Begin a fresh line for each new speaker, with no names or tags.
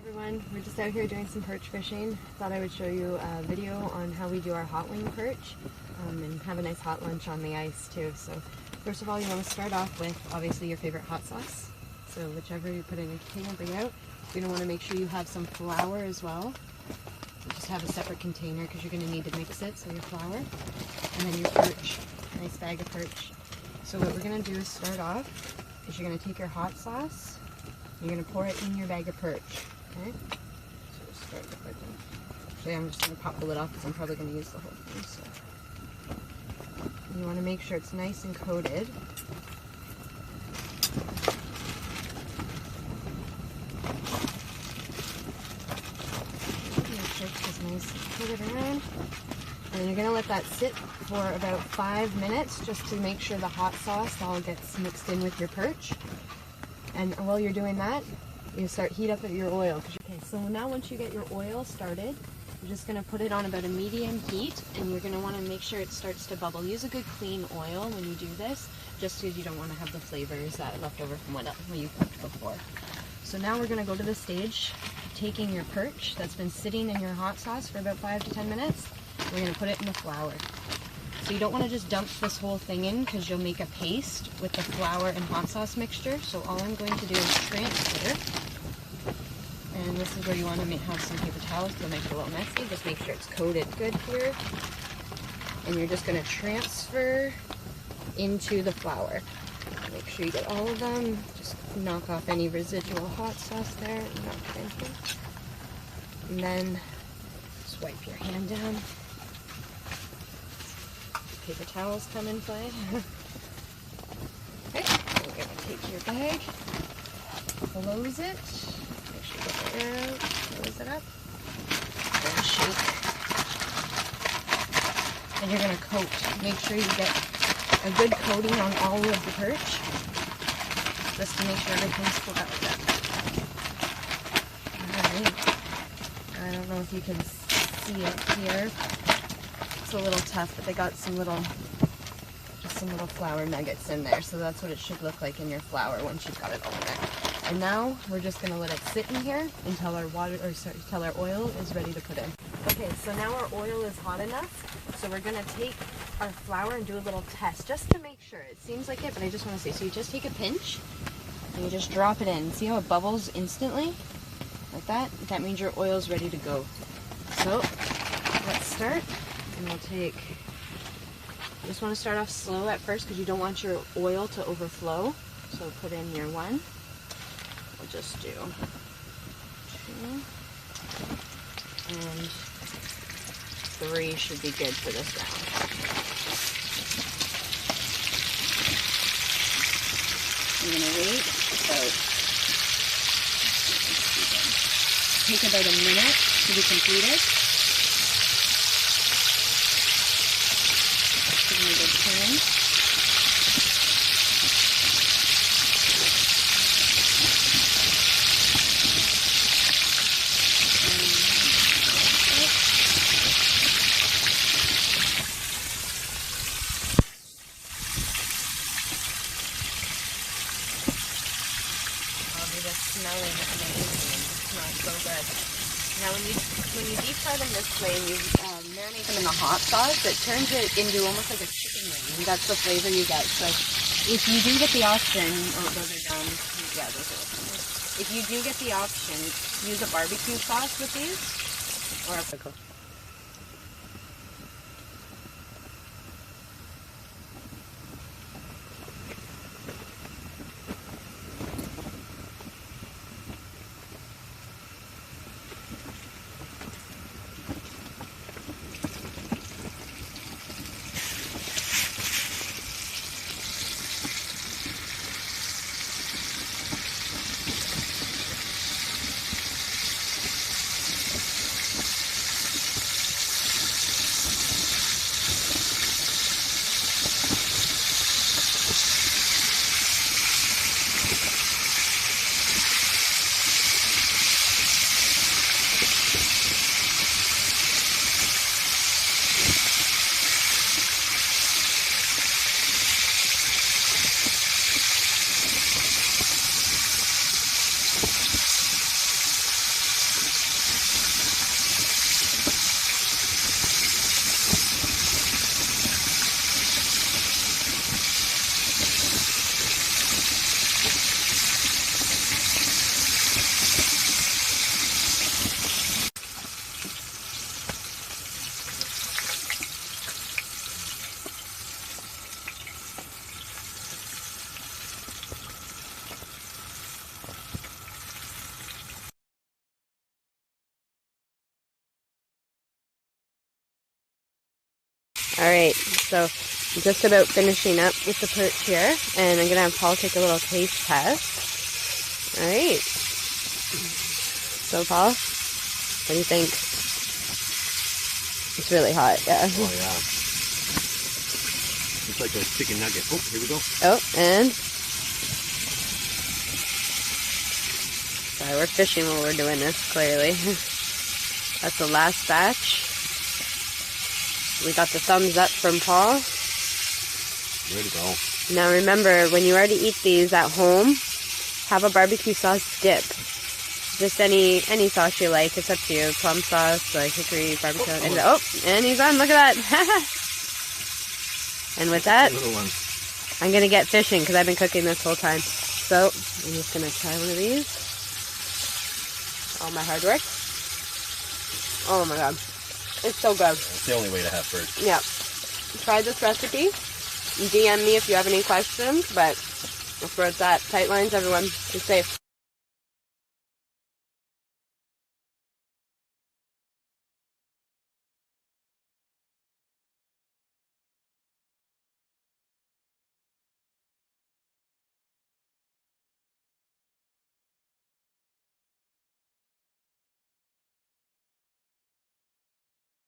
Everyone, we're just out here doing some perch fishing. Thought I would show you a video on how we do our hot wing perch and have a nice hot lunch on the ice too. So first of all, you want to start off with obviously your favorite hot sauce. So whichever you put in a container, bring out. You're going to want to make sure you have some flour as well. So just have a separate container because you're going to need to mix it. So your flour and then your perch, nice bag of perch. So what we're going to do is start off is you're going to take your hot sauce, you're going to pour it in your bag of perch. Okay, so just start with it. Actually, I'm just going to pop the lid off because I'm probably going to use the whole thing. So you want to make sure it's nice and coated. Make sure it's just nice and coated around. And then you're going to let that sit for about 5 minutes just to make sure the hot sauce all gets mixed in with your perch. And while you're doing that, you start heat up your oil. Okay, so now once you get your oil started, you're just going to put it on about a medium heat, and you're going to want to make sure it starts to bubble. Use a good clean oil when you do this, just because you don't want to have the flavors that are left over from what you cooked before. So now we're going to go to the stage, taking your perch that's been sitting in your hot sauce for about 5 to 10 minutes. We're going to put it in the flour. So you don't want to just dump this whole thing in because you'll make a paste with the flour and hot sauce mixture. So all I'm going to do is transfer. And this is where you want to have some paper towels to make it a little messy. Just make sure it's coated good here. And you're just going to transfer into the flour. Make sure you get all of them. Just knock off any residual hot sauce there. And then just wipe your hand down. Paper towels come in play. Okay, so we're going to take your bag, close it, make sure you get the air out, close it up, then shake. And you're going to coat. Make sure you get a good coating on all of the perch, just to make sure everything's flat. Alright, I don't know if you can see it here. It's a little tough, but they got some little flour nuggets in there, so that's what it should look like in your flour once you've got it all in there. And now we're just going to let it sit in here until our until our oil is ready to put in. Okay, so now our oil is hot enough, so we're going to take our flour and do a little test just to make sure. It seems like it, but I just want to see. So you just take a pinch and you just drop it in. See how it bubbles instantly? Like that? That means your oil's ready to go. So let's start. And we'll take, you just want to start off slow at first because you don't want your oil to overflow. So put in your 1. We'll just do 2. And 3 should be good for this round. You're going to wait take about a minute to be completed. Give me a good turn. Oh, the smell is amazing. It smells so good. Now when you deep fry them this way and you marinate them in the hot sauce, it turns it into almost like a chicken wing. And that's the flavor you get. So if you do get the option, oh those are done. Yeah, those are done. If you do get the option, use a barbecue sauce with these or a pickle. Alright, so I'm just about finishing up with the perch here, and I'm going to have Paul take a little taste test. Alright. So, Paul, what do you think? It's really hot, yeah.
Oh, yeah. It's like a chicken nugget. Oh, here we go.
Oh, and... Sorry, we're fishing while we're doing this, clearly. That's the last batch. We got the thumbs up from Paul.
Way to go.
Now remember, when you are to eat these at home, have a barbecue sauce dip. Just any sauce you like. It's up to you. Plum sauce, like hickory, barbecue. And he's on. Look at that. And with that, I'm going to get fishing because I've been cooking this whole time. So I'm just going to try one of these. All my hard work. Oh my god. It's so good.
It's the only way to have perch.
Yeah. Try this recipe. DM me if you have any questions, but that's where it's at. Tight lines, everyone. Be safe.